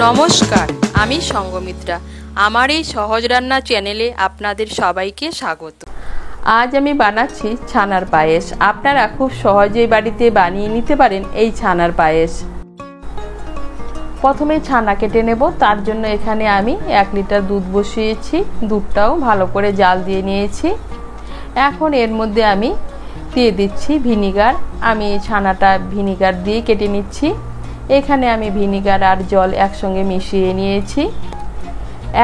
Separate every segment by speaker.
Speaker 1: নমস্কার, আমি সঙ্গমিত্রা। আমার এই সহজ রান্না চ্যানেলে আপনাদের সবাইকে স্বাগত। আজ আমি বানাচ্ছি ছানার পায়েস। আপনারা খুব সহজেই বাড়িতে বানিয়ে নিতে পারেন এই ছানার পায়েস। প্রথমে ছানা কেটে নেব। তার জন্য এখানে আমি 1 লিটার দুধ বসিয়েছি। দুধটাও ভালো করে জাল দিয়ে নিয়েছি। এখন এর মধ্যে আমি দিয়ে দিচ্ছি ভিনিগার। আমি ছানাটা ভিনিগার দিয়ে কেটে নিচ্ছি। এখানে আমি ভিনিগার আর জল একসঙ্গে মিশিয়ে নিয়েছি।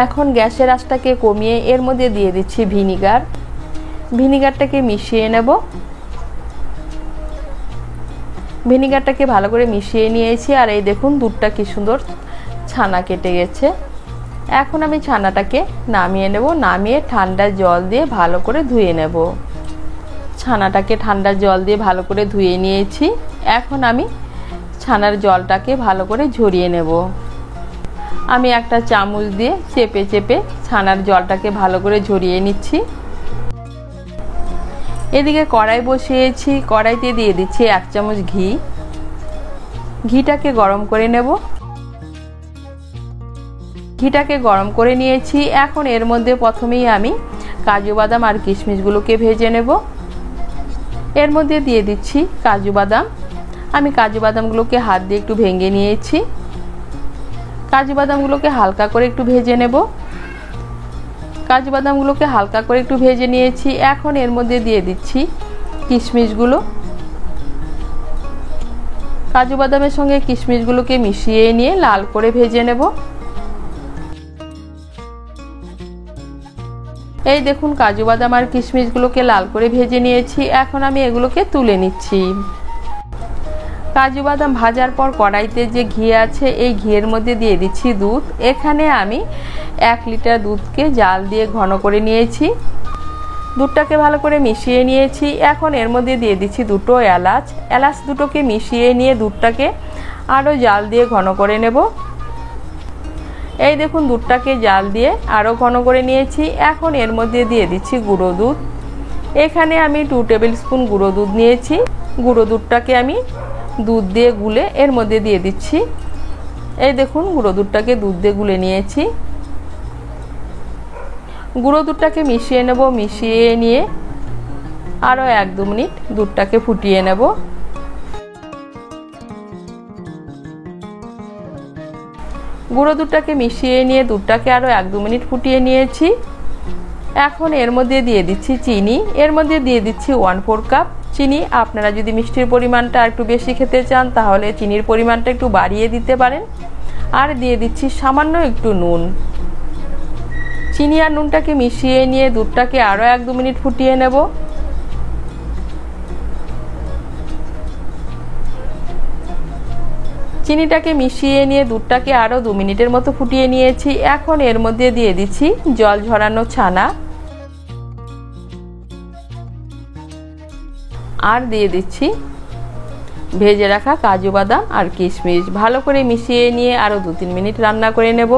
Speaker 1: এখন গ্যাসের আঁচটাকে কমিয়ে এর মধ্যে দিয়ে দিচ্ছি ভিনিগারটাকে মিশিয়ে নেব। ভিনিগারটাকে ভালো করে মিশিয়ে নিয়েছি। আর এই দেখুন দুধটা কি সুন্দর ছানা কেটে গেছে। এখন আমি ছানাটাকে নামিয়ে নেব। নামিয়ে ঠান্ডা জল দিয়ে ভালো করে ধুয়ে নেব। ছানাটাকে ঠান্ডা জল দিয়ে ভালো করে ধুয়ে নিয়েছি। এখন আমি ছানার জলটাকে ভালো করে ঝরিয়ে নেব। আমি একটা চামচ দিয়ে চেপে চেপে ছানার জলটাকে ভালো করে ঝরিয়ে নিচ্ছি। এদিকে কড়াই বসিয়েছি। কড়াইতে দিয়ে দিচ্ছি 1 চামচ ঘি। ঘিটাকে গরম করে নেব। ঘিটাকে গরম করে নিয়েছি। এখন এর মধ্যে প্রথমেই আমি কাজু বাদাম আর কিশমিশগুলোকে ভেজে নেব। এর মধ্যে দিয়ে দিচ্ছি কাজু বাদাম। আমি কাজু বাদামগুলোকে হাত দিয়ে একটু ভেঙে নিয়েছি। কাজু বাদামগুলোকে হালকা করে একটু ভেজে নেব। কাজু বাদামগুলোকে হালকা করে একটু ভেজে নিয়েছি। এখন এর মধ্যে দিয়ে দিচ্ছি কিশমিশগুলো। কাজু বাদামের সঙ্গে কিশমিশগুলোকে মিশিয়ে নিয়ে লাল করে ভেজে নেব। এই দেখুন কাজু বাদাম আর কিশমিশগুলোকে লাল করে ভেজে নিয়েছি। এখন আমি এগুলোকে তুলে নিচ্ছি। কাজু বাদাম ভাজার পর কড়াইতে যে ঘি আছে এই ঘিয়ের মধ্যে দিয়ে দিচ্ছি দুধ। এখানে আমি 1 লিটার দুধকে জাল দিয়ে ঘন করে নিয়েছি। দুধটাকে ভালো করে মিশিয়ে নিয়েছি। এখন এর মধ্যে দিয়ে দিচ্ছি 2টো এলাচ। এলাচ দুটোকে মিশিয়ে নিয়ে দুধটাকে আরও জাল দিয়ে ঘন করে নেব। এই দেখুন দুধটাকে জাল দিয়ে আরও ঘন করে নিয়েছি। এখন এর মধ্যে দিয়ে দিচ্ছি গুঁড়ো দুধ। এখানে আমি 2 টেবিল স্পুন গুঁড়ো দুধ নিয়েছি। গুঁড়ো দুধটাকে আমি দুধ দিয়ে গুলে এর মধ্যে দিয়ে দিচ্ছি। এই দেখুন গুঁড়ো দুধটাকে দুধ দিয়ে গুলে নিয়েছি। গুঁড়ো দুধটাকে মিশিয়ে নেব। মিশিয়ে নিয়ে আরও 1-2 মিনিট দুধটাকে ফুটিয়ে নেব। গুঁড়ো দুধটাকে মিশিয়ে নিয়ে দুধটাকে আরও 1-2 মিনিট ফুটিয়ে নিয়েছি। এখন এর মধ্যে দিয়ে দিচ্ছি চিনি। এর মধ্যে দিয়ে দিচ্ছি 1/4 কাপ চিনি। আপনারা যদি মিষ্টির পরিমাণটা একটু বেশি খেতে চান তাহলে চিনির পরিমাণটা একটু বাড়িয়ে দিতে পারেন। আর দিয়ে দিচ্ছি সামান্য একটু নুন। চিনি আর নুনটাকে মিশিয়ে নিয়ে দুধটাকে আরও 1-2 মিনিট ফুটিয়ে নেব। চিনিটাকে মিশিয়ে নিয়ে দুধটাকে আরও 2 মিনিটের মতো ফুটিয়ে নিয়েছি। এখন এর মধ্যে দিয়ে দিচ্ছি জল ঝরানো ছানা। আর দিয়ে দিচ্ছি ভেজে রাখা কাজু বাদাম আর কিশমিশ। ভালো করে মিশিয়ে নিয়ে আরও 2-3 মিনিট রান্না করে নেব।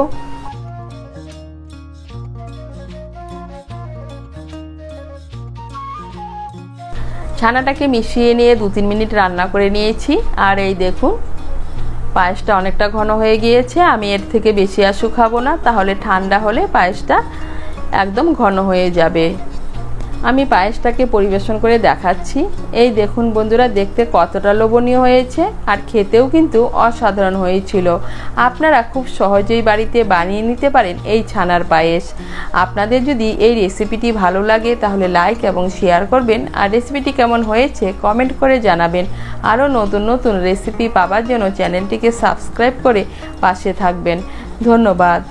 Speaker 1: ছানাটাকে মিশিয়ে নিয়ে 2-3 মিনিট রান্না করে নিয়েছি। আর এই দেখুন পায়েসটা অনেকটা ঘন হয়ে গিয়েছে। আমি এর থেকে বেশি আর শুকাবো না, তাহলে ঠান্ডা হলে পায়েসটা একদম ঘন হয়ে যাবে। আমি পায়েসটাকে পরিবেশন করে দেখাচ্ছি। এই দেখুন বন্ধুরা, দেখতে কতটা লোভনীয় হয়েছে আর খেতেও কিন্তু অসাধারণ হয়েছিল। আপনারা খুব সহজেই বাড়িতে বানিয়ে নিতে পারেন এই ছানার পায়েস। আপনাদের যদি এই রেসিপিটি ভালো লাগে তাহলে লাইক এবং শেয়ার করবেন। আর রেসিপিটি কেমন হয়েছে কমেন্ট করে জানাবেন। আরও নতুন নতুন রেসিপি পাওয়ার জন্য চ্যানেলটিকে সাবস্ক্রাইব করে পাশে থাকবেন। ধন্যবাদ।